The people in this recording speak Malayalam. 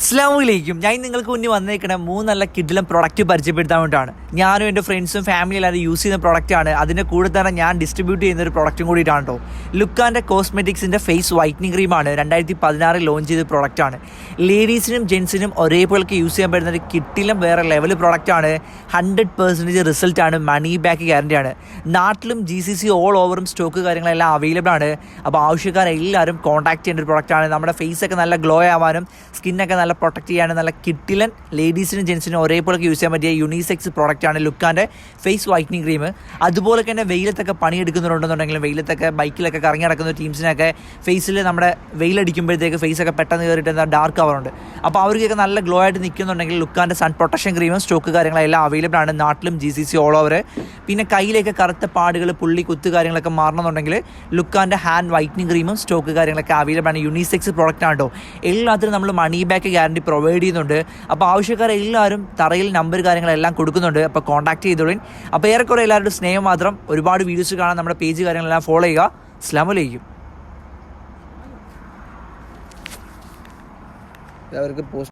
അസ്സലാമു ഞാൻ നിങ്ങൾക്ക് മുന്നിൽ വന്നേക്കണ 3 നല്ല കിഡിലും പ്രൊഡക്റ്റ് പരിചയപ്പെടുത്താൻ വേണ്ടിയിട്ടാണ്. ഞാനും എൻ്റെ ഫ്രണ്ട്സും ഫാമിലി എല്ലാവരും യൂസ് ചെയ്യുന്ന പ്രൊഡക്റ്റാണ്. അതിൻ്റെ കൂടെ തന്നെ ഞാൻ ഡിസ്ട്രിബ്യൂട്ട് ചെയ്യുന്ന ഒരു പ്രൊഡക്റ്റും കൂടിയിട്ടാണ് കേട്ടോ. ലുക്കാൻ്റെ കോസ്മെറ്റിക്സിൻ്റെ ഫേസ് വൈറ്റനിങ് ക്രീമാണ് 2016 ലോഞ്ച് ചെയ്ത പ്രൊഡക്റ്റാണ്. ലേഡീസിനും ജെൻസിനും ഒരേപോലെ യൂസ് ചെയ്യാൻ പറ്റുന്ന ഒരു കിട്ടിലും വേറെ ലെവൽ പ്രൊഡക്റ്റാണ്. 100% റിസൾട്ടാണ്, മണി ബാക്ക് ഗ്യാരണ്ടിയാണ്. നാട്ടിലും GCC ഓൾ ഓവറും സ്റ്റോക്ക് കാര്യങ്ങളെല്ലാം അവൈലബിൾ ആണ്. അപ്പോൾ ആവശ്യക്കാരെല്ലാവരും കോൺടാക്ട് ചെയ്യേണ്ട ഒരു പ്രൊഡക്റ്റാണ്. നമ്മുടെ ഫേസൊക്കെ നല്ല ഗ്ലോ ആവാനും സ്കിന്നൊക്കെ നല്ല പ്രൊട്ടക്ട് ചെയ്യാനും നല്ല കിട്ടിലൻ ലേഡീസിനും ജെൻസിനും ഒരേപോലെ യൂസ് ചെയ്യാൻ പറ്റിയ യൂണിസെക്സ് പ്രോഡക്റ്റാണ് ലുക്കാൻ്റെ ഫേസ് വൈറ്റനിങ് ക്രീം. അതുപോലെ തന്നെ വെയിലത്തൊക്കെ പണിയെടുക്കുന്നുണ്ടെന്നുണ്ടെങ്കിലും വെയിലത്തൊക്കെ ബൈക്കിലൊക്കെ കറങ്ങി നടക്കുന്ന ടീംസിനൊക്കെ ഫേസിൽ നമ്മുടെ വെയിലടിക്കുമ്പോഴത്തേക്ക് ഫേസൊക്കെ പെട്ടെന്ന് കയറിയിട്ട് എന്താ ഡാർക്ക് ആവാറുണ്ട്. അപ്പോൾ അവർക്കൊക്കെ നല്ല ഗ്ലോ ആയിട്ട് നിൽക്കുന്നുണ്ടെങ്കിൽ ലുക്കാൻ്റെ സൺ പ്രൊട്ടക്ഷൻ ക്രീമും സ്റ്റോക്ക് കാര്യങ്ങളെല്ലാം അവൈലബിൾ ആണ്. നാട്ടിലും GCC ഓൾ ഓവർ. പിന്നെ കയ്യിലേക്ക് കറുത്ത പാടുകൾ, പുള്ളി, കുത്ത് കാര്യങ്ങളൊക്കെ മാറണമെന്നുണ്ടെങ്കിൽ ലുക്കാൻ്റെ ഹാൻഡ് വൈറ്റനിങ് ക്രീമും സ്റ്റോക്ക് കാര്യങ്ങളൊക്കെ അവൈലബിൾ ആണ്. യൂണിസെക്സ് പ്രോഡക്റ്റ് ആണ് കേട്ടോ. എല്ലാത്തിനും നമ്മൾ മണി ബാക്ക് ഗ്യാരണ്ടി പ്രൊവൈഡ് ചെയ്യുന്നുണ്ട്. അപ്പോൾ ആവശ്യക്കാരെല്ലാവരും തറയിൽ നമ്പർ കാര്യങ്ങളെല്ലാം കൊടുക്കുന്നുണ്ട്. അപ്പോൾ കോൺടാക്ട് ചെയ്തോളൂ. അപ്പോൾ ഏറെക്കുറെ എല്ലാവരുടെ സ്നേഹം മാത്രം. ഒരുപാട് വീഡിയോസ് കാണാൻ നമ്മുടെ പേജ് കാര്യങ്ങളെല്ലാം ഫോളോ ചെയ്യുക. അസ്സലാമു അലൈക്കും. അവർക്ക് പോസ്റ്റ്